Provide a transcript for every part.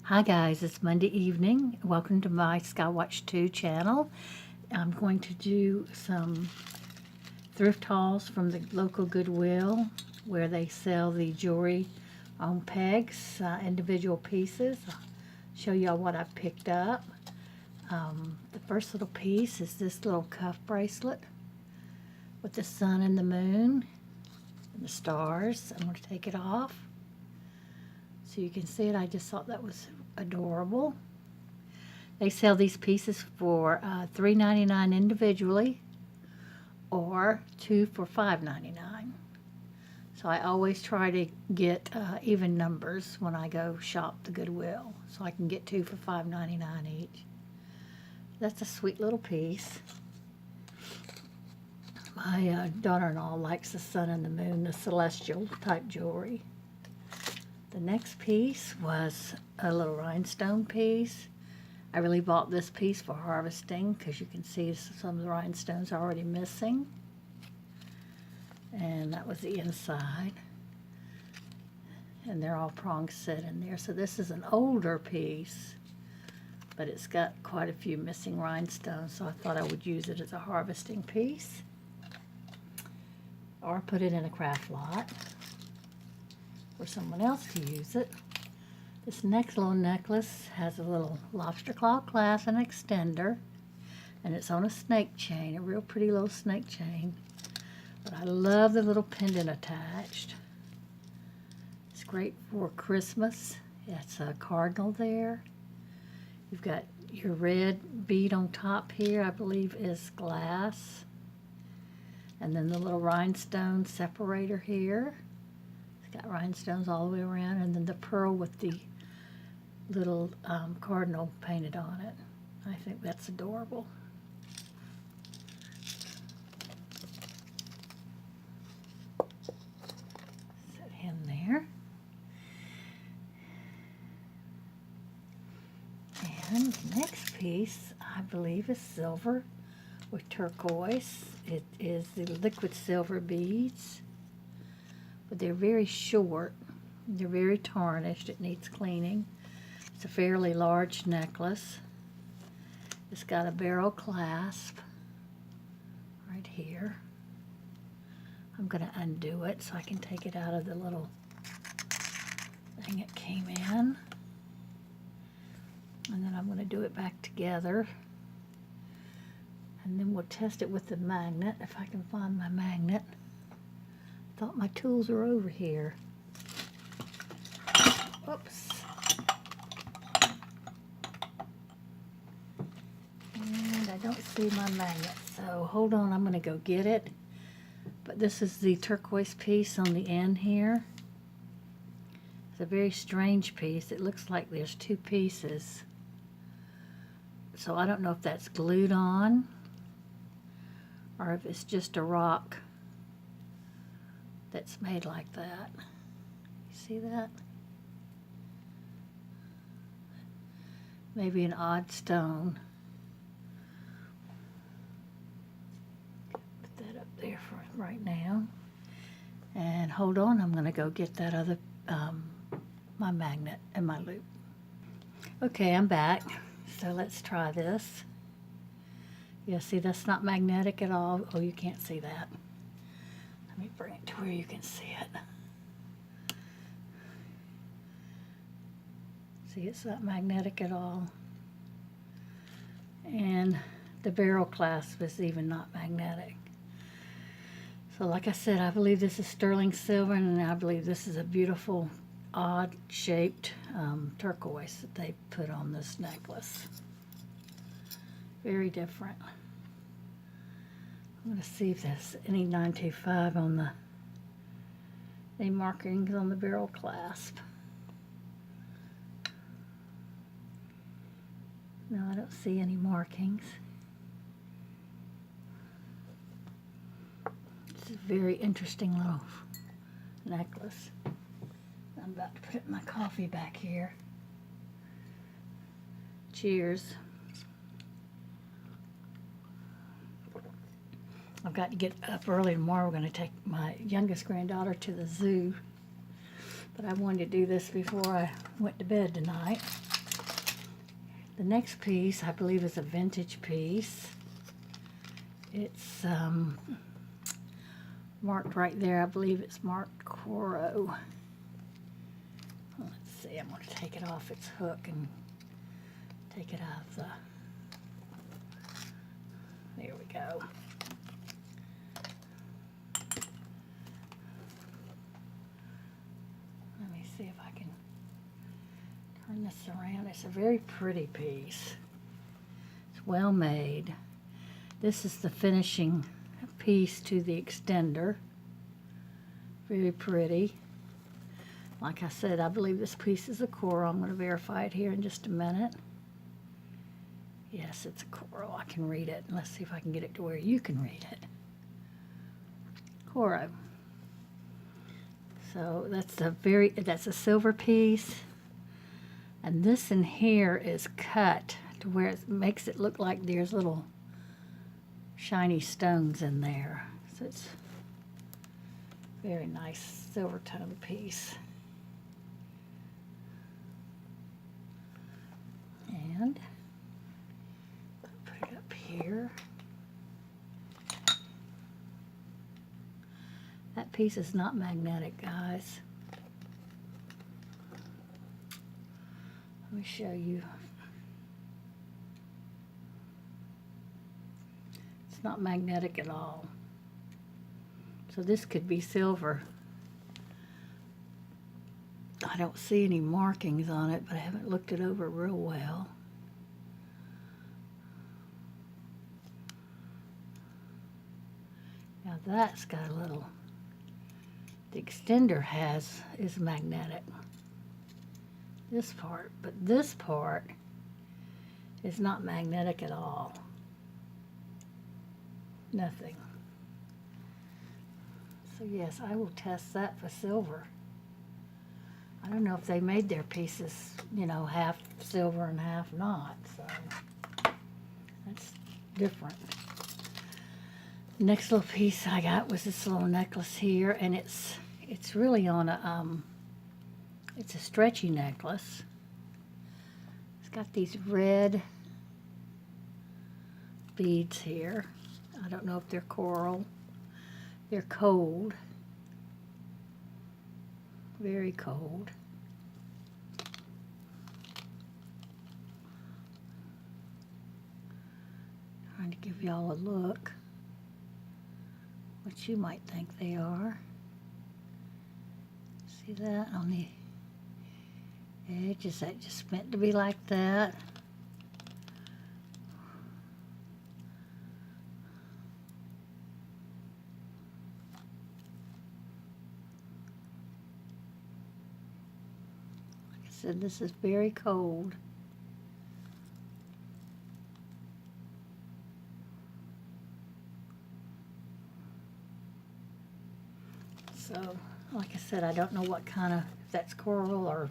Hi guys, it's Monday evening. Welcome to my Skywatch 2 channel. I'm going to do some thrift hauls from the local Goodwill where they sell the jewelry on pegs, individual pieces. I'll show y'all what I picked up. The first little piece is this little cuff bracelet with the sun and the moon and the stars. I'm going to take it off so you can see it. I just thought that was adorable. They sell these pieces for $3.99 individually or 2 for $5.99. So I always try to get even numbers when I go shop the Goodwill, so I can get 2 for $5.99 each. That's a sweet little piece. My daughter-in-law likes the sun and the moon, the celestial type jewelry. The next piece was a little rhinestone piece. I really bought this piece for harvesting because you can see some of the rhinestones are already missing. And that was the inside. And they're all prong set in there. So this is an older piece, but it's got quite a few missing rhinestones, so I thought I would use it as a harvesting piece or put it in a craft lot for someone else to use it. This next little necklace has a little lobster claw clasp and extender, and it's on a snake chain, a real pretty little snake chain. But I love the little pendant attached. It's great for Christmas. It's a cardinal there. You've got your red bead on top here, I believe is glass. And then the little rhinestone separator here. Got rhinestones all the way around, and then the pearl with the little cardinal painted on it. I think that's adorable. Set him there. And the next piece, I believe, is silver with turquoise. It is the liquid silver beads. But they're very short. They're very tarnished. It needs cleaning. It's a fairly large necklace. It's got a barrel clasp right here. I'm going to undo it so I can take it out of the little thing it came in. And then I'm going to do it back together. And then we'll test it with the magnet, if I can find my magnet. Thought my tools are over here. Oops. And I don't see my magnet, so hold on, I'm going to go get it. But this is the turquoise piece on the end here. It's a very strange piece. It looks like there's two pieces. So I don't know if that's glued on or if it's just a rock that's made like that. You see that? Maybe an odd stone. Put that up there for right now. And hold on, I'm going to go get that other, my magnet and my loop. Okay, I'm back. So let's try this. Yeah, see, that's not magnetic at all. Oh, you can't see that. Let me bring it to where you can see it. See, it's not magnetic at all. And the barrel clasp is even not magnetic. So like I said, I believe this is sterling silver, and I believe this is a beautiful, odd shaped turquoise that they put on this necklace. Very different. I'm going to see if there's any 925 on any markings on the barrel clasp. No, I don't see any markings. It's a very interesting little necklace. I'm about to put my coffee back here. Cheers. I've got to get up early tomorrow. We're going to take my youngest granddaughter to the zoo. But I wanted to do this before I went to bed tonight. The next piece, I believe, is a vintage piece. It's marked right there. I believe it's marked Coro. Let's see, I'm going to take it off its hook and take it out of the... There we go. Let me see if I can turn this around. It's a very pretty piece. It's well made. This is the finishing piece to the extender. Very pretty. Like I said, I believe this piece is a coral. I'm going to verify it here in just a minute. Yes, it's a coral. I can read it. Let's see if I can get it to where you can read it. Coral. So that's a silver piece. And this in here is cut to where it makes it look like there's little shiny stones in there. So it's a very nice silver tone piece. And put it up here. That piece is not magnetic, guys. Let me show you. It's not magnetic at all. So this could be silver. I don't see any markings on it, but I haven't looked it over real well. Now that's got a little, the extender is magnetic. This part, but this part is not magnetic at all. Nothing. So yes, I will test that for silver. I don't know if they made their pieces, you know, half silver and half not, so that's different. The next little piece I got was this little necklace here, and it's really on a it's a stretchy necklace. It's got these red beads here. I don't know if they're coral. They're cold. Very cold. Trying to give y'all a look what you might think they are. See that on the edge? Is that just meant to be like that? Like I said, this is very cold. So, like I said, I don't know what kind of, if that's coral or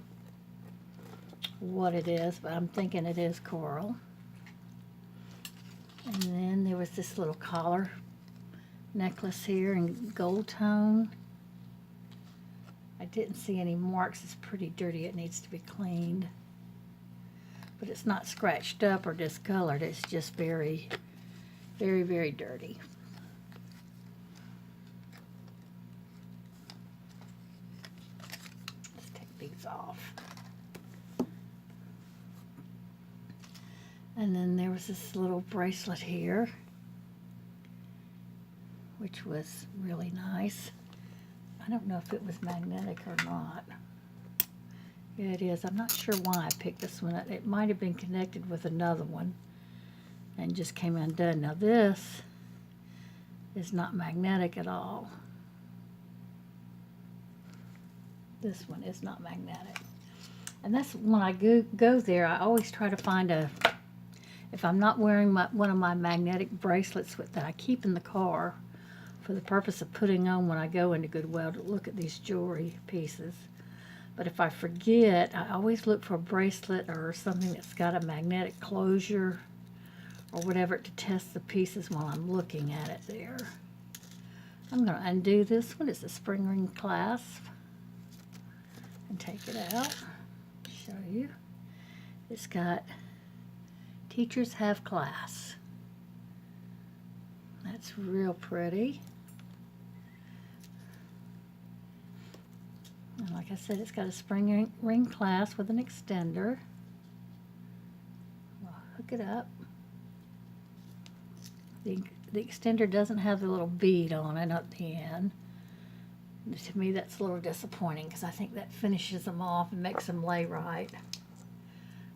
what it is, but I'm thinking it is coral. And then there was this little collar necklace here in gold tone. I didn't see any marks. It's pretty dirty. It needs to be cleaned. But it's not scratched up or discolored. It's just very, very, very dirty. These off. And then there was this little bracelet here, which was really nice. I don't know if it was magnetic or not. Yeah, it is. I'm not sure why I picked this one up. It might have been connected with another one and just came undone. Now this is not magnetic at all. This one is not magnetic. And that's when I go there, I always try to find if I'm not wearing one of my magnetic bracelets that I keep in the car for the purpose of putting on when I go into Goodwill to look at these jewelry pieces. But if I forget, I always look for a bracelet or something that's got a magnetic closure or whatever to test the pieces while I'm looking at it there. I'm going to undo this one. It's a spring ring clasp. And take it out, show you. It's got Teachers have class. That's real pretty. And like I said, it's got a spring ring clasp with an extender. We'll hook it up. The extender doesn't have the little bead on it at the end. To me, that's a little disappointing because I think that finishes them off and makes them lay right.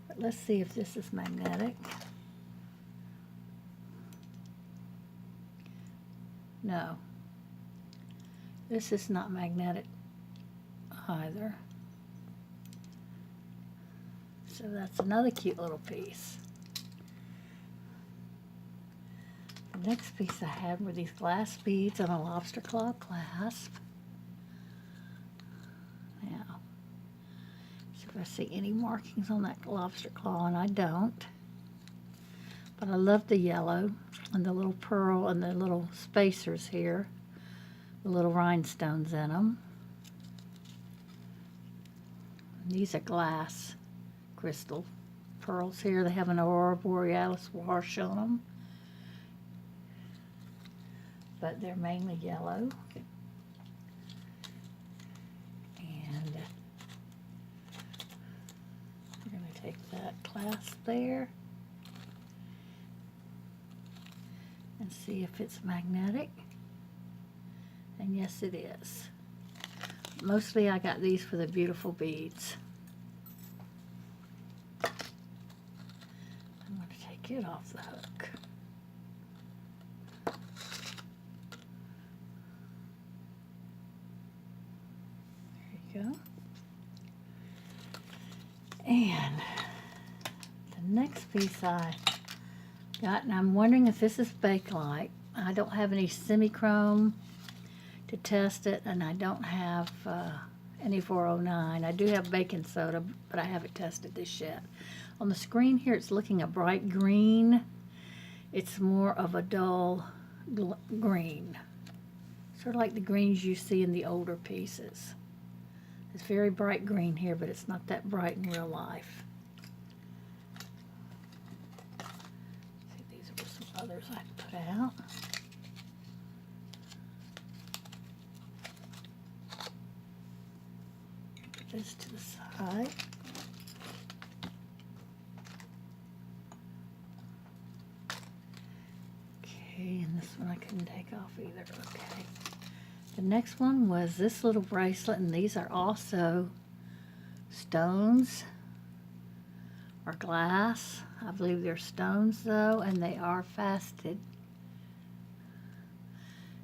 But let's see if this is magnetic. No, this is not magnetic either. So that's another cute little piece. The next piece I have were these glass beads on a lobster claw clasp. Now, see if I see any markings on that lobster claw, and I don't. But I love the yellow and the little pearl and the little spacers here, the little rhinestones in them. These are glass crystal pearls here. They have an Aurora Borealis wash on them, but they're mainly yellow. And we're going to take that clasp there and see if it's magnetic. And yes, it is. Mostly I got these for the beautiful beads. I'm going to take it off the hook. There you go. And the next piece I got, and I'm wondering if this is Bakelite. I don't have any semi-chrome to test it, and I don't have any 409. I do have baking soda, but I haven't tested this yet. On the screen here, it's looking a bright green. It's more of a dull green, sort of like the greens you see in the older pieces. It's very bright green here, but it's not that bright in real life. See, these are some others I put out. Put this to the side. Okay, and this one I couldn't take off either. Okay. The next one was this little bracelet, and these are also stones or glass. I believe they're stones though, and they are faceted.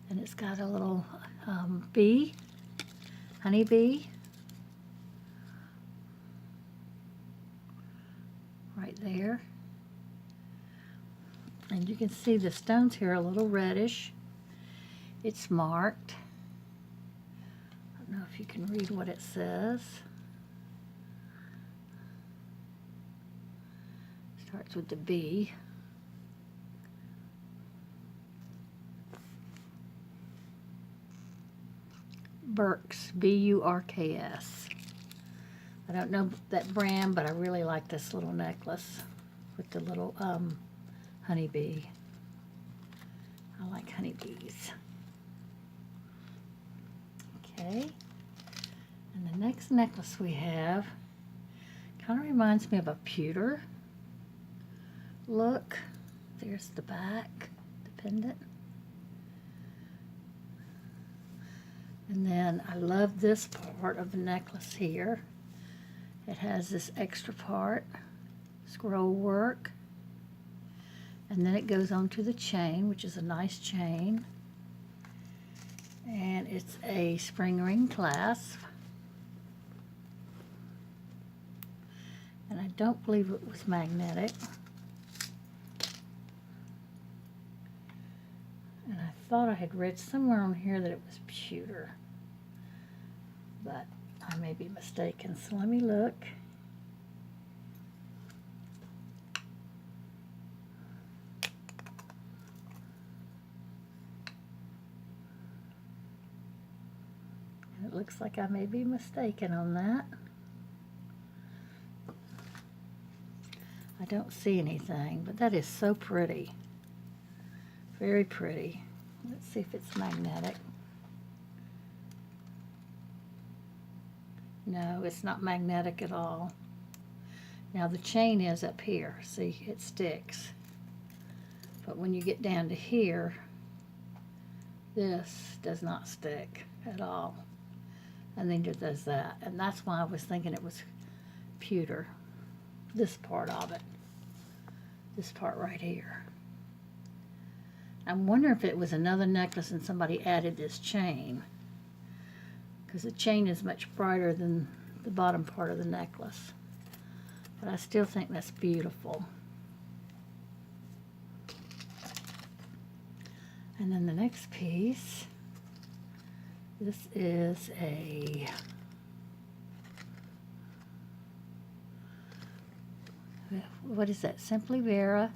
And it's got a little bee, honey bee, right there. And you can see the stones here are a little reddish. It's marked. I don't know if you can read what it says. Starts with the B. Burks, B-U-R-K-S. I don't know that brand, but I really like this little necklace with the little honeybee. I like honeybees. Okay. And the next necklace we have kind of reminds me of a pewter look. There's the back, the pendant. And then I love this part of the necklace here. It has this extra part, scroll work. And then it goes on to the chain, which is a nice chain. And it's a spring ring clasp. And I don't believe it was magnetic. And I thought I had read somewhere on here that it was pewter, but I may be mistaken, so let me look. And it looks like I may be mistaken on that. I don't see anything, but that is so pretty. Very pretty. Let's see if it's magnetic. No, it's not magnetic at all. Now the chain is up here. See, it sticks. But when you get down to here, this does not stick at all. And then it does that. And that's why I was thinking it was pewter. This part of it. This part right here. I'm wondering if it was another necklace and somebody added this chain. Because the chain is much brighter than the bottom part of the necklace. But I still think that's beautiful. And then the next piece, this is a what is that? Simply Vera.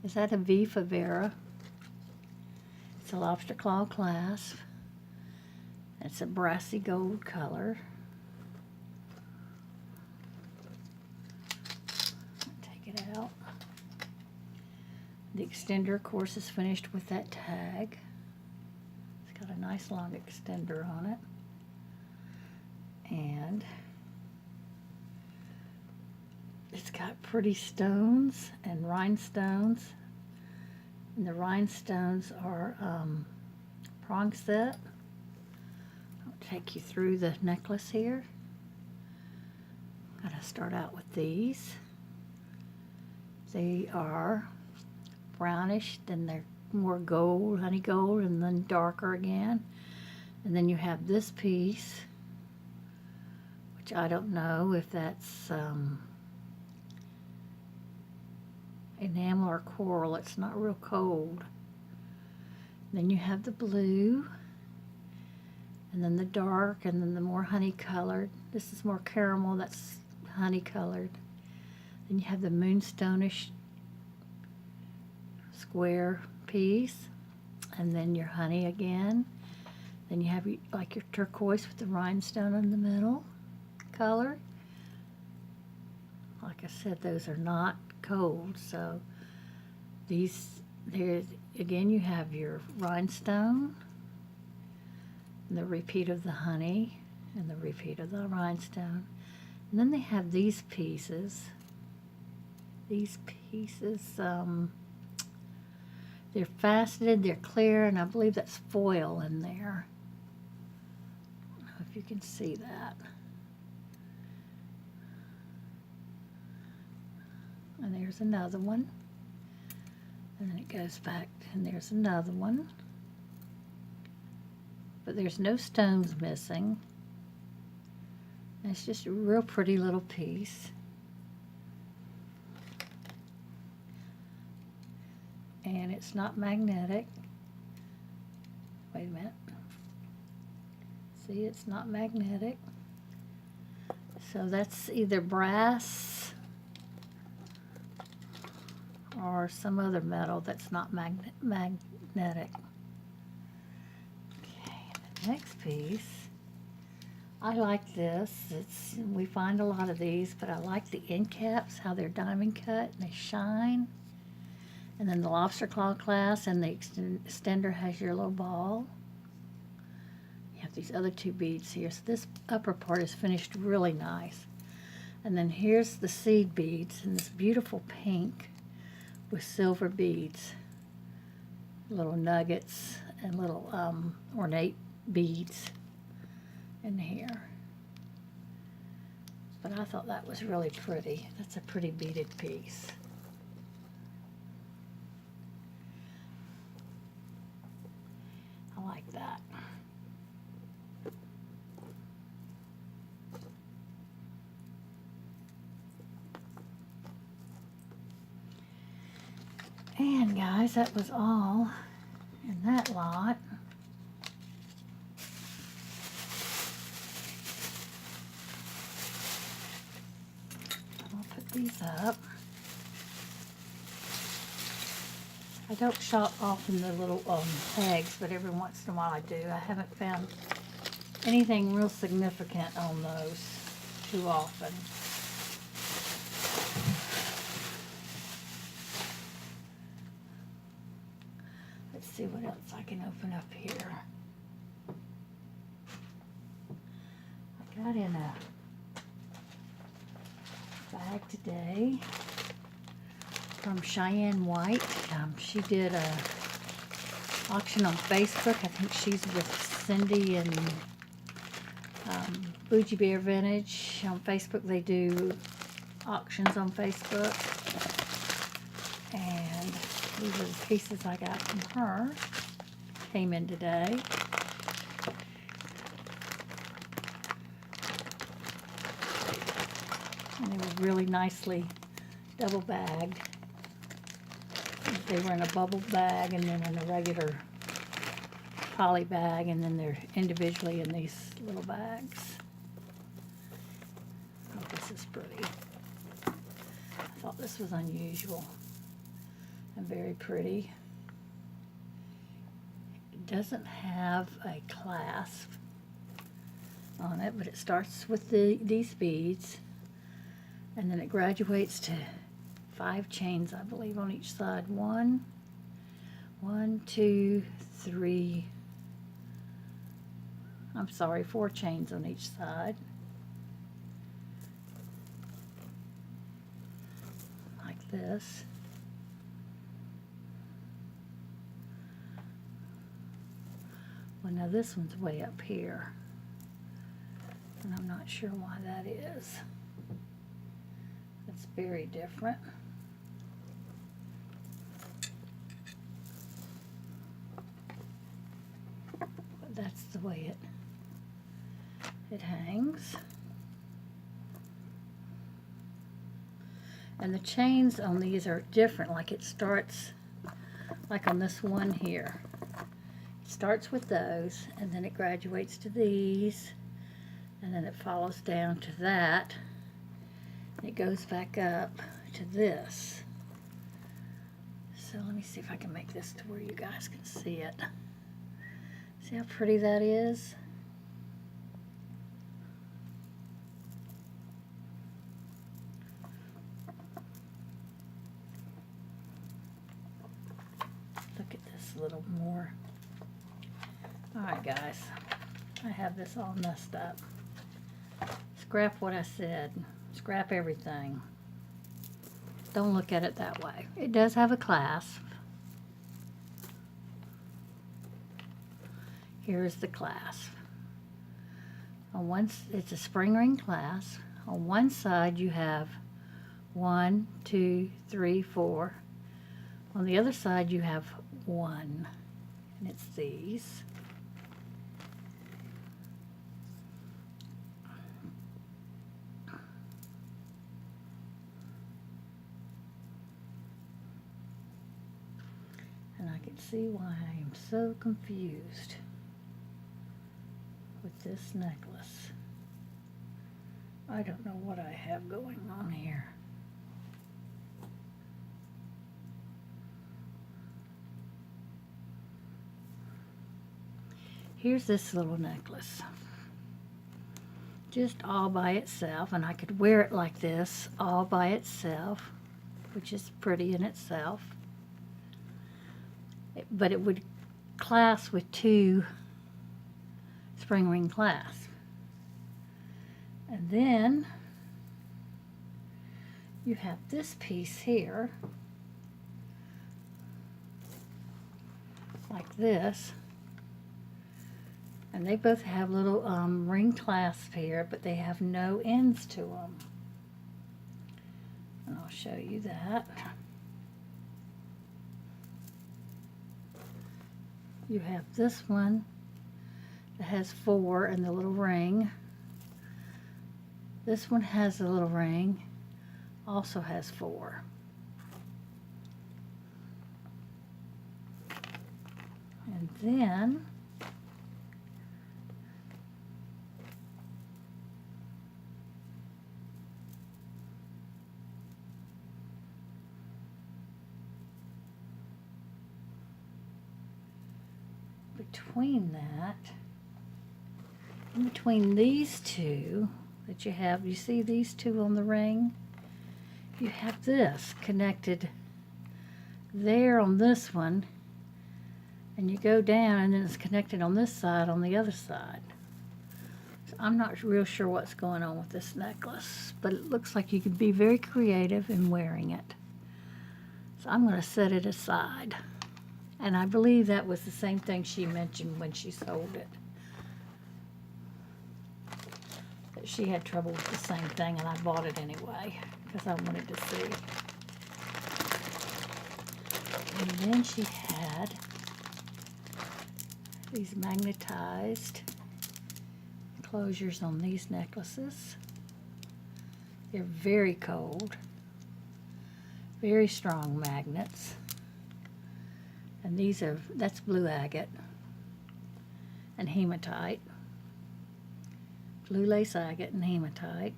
Is that a V for Vera? It's a lobster claw clasp. It's a brassy gold color. Take it out. The extender, of course, is finished with that tag. It's got a nice long extender on it. And it's got pretty stones and rhinestones. And the rhinestones are prong set. I'll take you through the necklace here. Gotta start out with these. They are brownish, then they're more gold, honey gold, and then darker again. And then you have this piece, which I don't know if that's enamel or coral. It's not real cold. Then you have the blue, and then the dark, and then the more honey colored. This is more caramel, that's honey colored. Then you have the moonstone-ish square piece, and then your honey again. Then you have like your turquoise with the rhinestone in the middle color. Like I said, those are not cold, so these, there's again, you have your rhinestone and the repeat of the honey and the repeat of the rhinestone, and then they have these pieces. They're faceted, they're clear, and I believe that's foil in there. I don't know if you can see that. And there's another one. And then it goes back, and there's another one. But there's no stones missing. And it's just a real pretty little piece. And it's not magnetic. Wait a minute. See, it's not magnetic. So that's either brass or some other metal that's not magnetic. Okay, the next piece. I like this. We find a lot of these, but I like the end caps, how they're diamond cut and they shine. And then the lobster claw clasp, and the extender has your little ball. You have these other two beads here. So this upper part is finished really nice. And then here's the seed beads in this beautiful pink with silver beads. Little nuggets and little ornate beads in here. But I thought that was really pretty. That's a pretty beaded piece. I like that. And guys, that was all in that lot. I'll put these up. I don't shop often the little tags, but every once in a while I do. I haven't found anything real significant on those too often. see what else I can open up here. I got in a bag today from Cheyenne White. She did a auction on Facebook. I think she's with Cindy and Bougie Bear Vintage on Facebook. They do auctions on Facebook, and these are the pieces I got from her. Came in today. And they were really nicely double bagged. They were in a bubble bag and then in a regular poly bag, and then they're individually in these little bags. Oh, this is pretty. I thought this was unusual and very pretty. It doesn't have a clasp on it, but it starts with these beads, and then it graduates to 5 chains, I believe, on each side. 1, 2, 3. I'm sorry, 4 chains on each side. Like this. Well, now this one's way up here, and I'm not sure why that is. It's very different. But that's the way it hangs. And the chains on these are different. Like it starts, like on this one here. It starts with those, and then it graduates to these, and then it follows down to that. And it goes back up to this. So let me see if I can make this to where you guys can see it. See how pretty that is? Look at this a little more. Alright guys, I have this all messed up. Scrap what I said. Scrap everything. Don't look at it that way. It does have a clasp. Here's the clasp. On one, it's a spring ring clasp. On one side you have 1, 2, 3, 4. On the other side you have 1, and it's these. And I can see why I am so confused with this necklace. I don't know what I have going on here. Here's this little necklace. Just all by itself, and I could wear it like this all by itself, which is pretty in itself. But it would clasp with 2 spring ring clasps. And then you have this piece here, like this, and they both have little ring clasps here, but they have no ends to them. And I'll show you that. You have this one that has 4 and the little ring. This one has a little ring, also has 4. And then between that, in between these two that you have, you see these 2 on the ring? You have this connected there on this one, And you go down and then it's connected on this side on the other side. So I'm not real sure what's going on with this necklace, but it looks like you could be very creative in wearing it. So I'm going to set it aside. And I believe that was the same thing she mentioned when she sold it. That she had trouble with the same thing, and I bought it anyway because I wanted to see. And then she had these magnetized closures on these necklaces. They're very cold, very strong magnets. And these are, that's blue agate and hematite. Blue lace agate and hematite.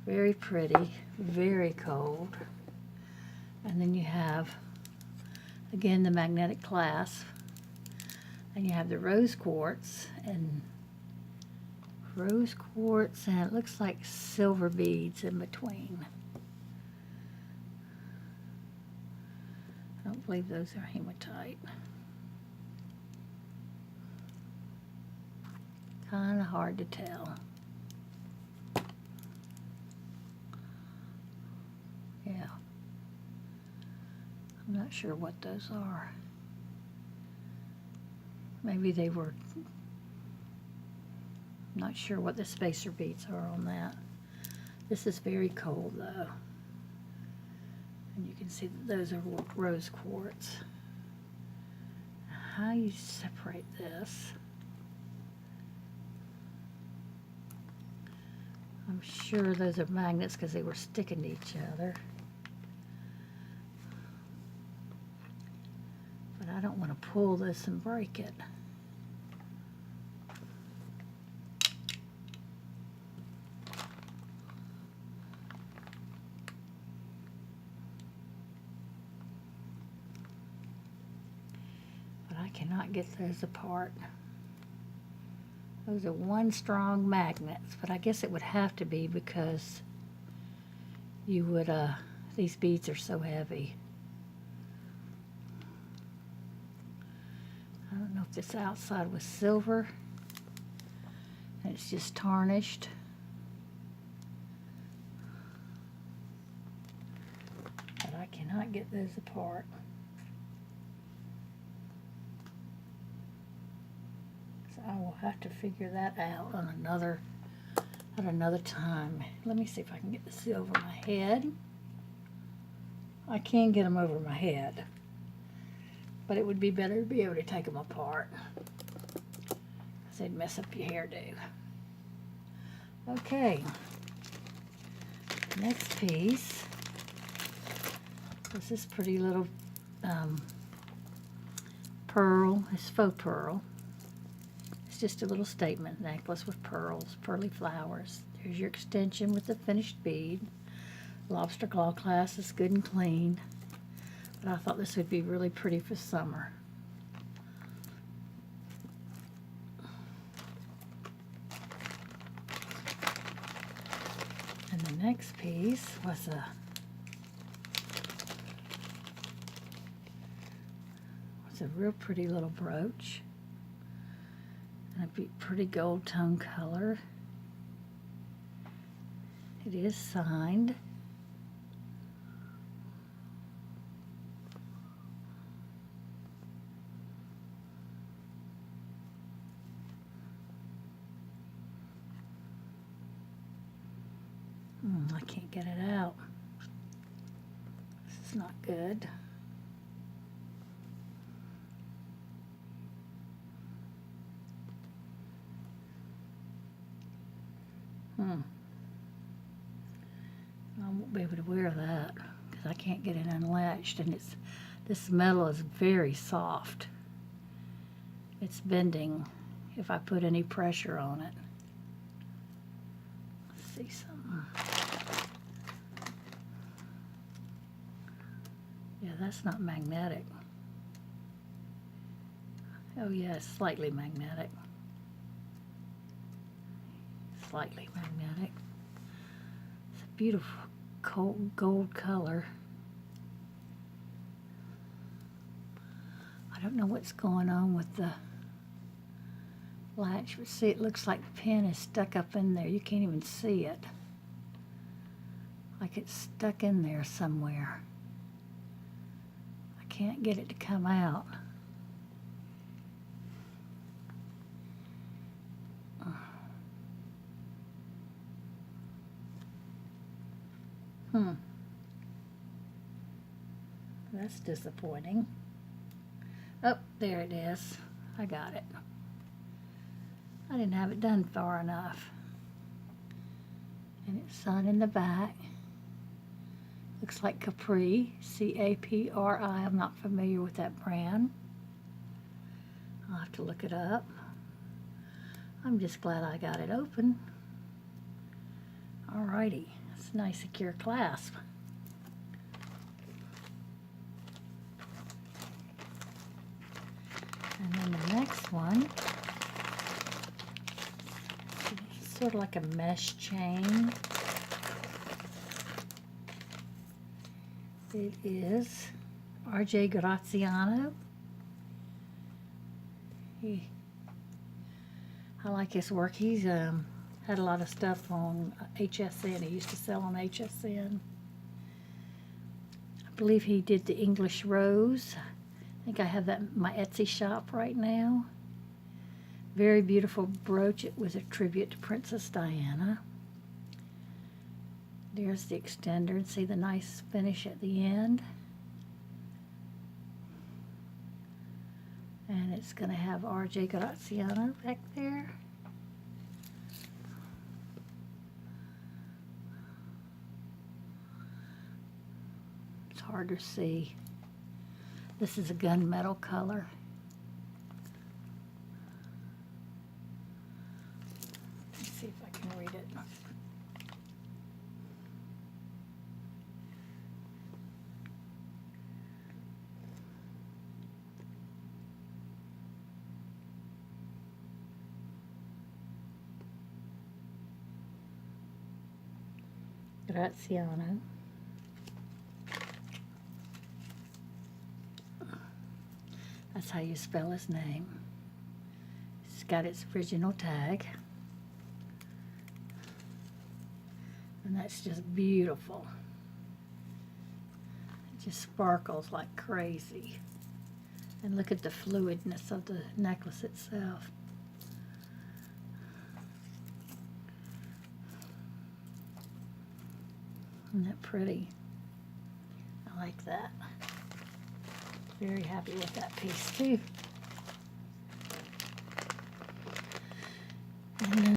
Very pretty, very cold. And then you have, again, the magnetic clasp. And you have the rose quartz, and it looks like silver beads in between. I don't believe those are hematite. Kind of hard to tell. Yeah. I'm not sure what those are. Maybe they were, not sure what the spacer beads are on that. This is very cold though. And you can see that those are rose quartz. How you separate this? I'm sure those are magnets because they were sticking to each other. But I don't want to pull this and break it. Cannot get those apart. Those are one strong magnets, but I guess it would have to be because you would, these beads are so heavy. I don't know if this outside was silver and it's just tarnished. But I cannot get those apart. I will have to figure that out on another time. Let me see if I can get this over my head. I can get them over my head, but it would be better to be able to take them apart because they'd mess up your hairdo. Okay, next piece is this pretty little pearl. It's faux pearl. It's just a little statement necklace with pearls, pearly flowers. There's your extension with the finished bead. Lobster claw clasp is good and clean. But I thought this would be really pretty for summer. And the next piece was a real pretty little brooch. And a pretty gold tone color. It is signed. I can't get it out. This is not good. I won't be able to wear that because I can't get it unlatched, and this metal is very soft. It's bending if I put any pressure on it. Let's see something. Yeah, that's not magnetic. Oh yeah, it's slightly magnetic. Slightly magnetic. It's a beautiful cold gold color. I don't know what's going on with the latch, but see, it looks like the pin is stuck up in there. You can't even see it. Like it's stuck in there somewhere. I can't get it to come out. That's disappointing. Oh, there it is. I got it. I didn't have it done far enough. And it's on in the back. Looks like Capri, C-A-P-R-I. I'm not familiar with that brand. I'll have to look it up. I'm just glad I got it open. Alrighty, it's a nice secure clasp. And then the next one, it's sort of like a mesh chain. It is R.J. Graziano. I like his work. He's had a lot of stuff on HSN. He used to sell on HSN. I believe he did the English Rose. I think I have that in my Etsy shop right now. Very beautiful brooch. It was a tribute to Princess Diana. There's the extender, and see the nice finish at the end. And it's going to have R.J. Graziano back there. It's hard to see. This is a gunmetal color. Let's see if I can read it. Graziano. That's how you spell his name. It's got its original tag. And that's just beautiful. It just sparkles like crazy. And look at the fluidness of the necklace itself. Isn't that pretty? I like that. Very happy with that piece too. And then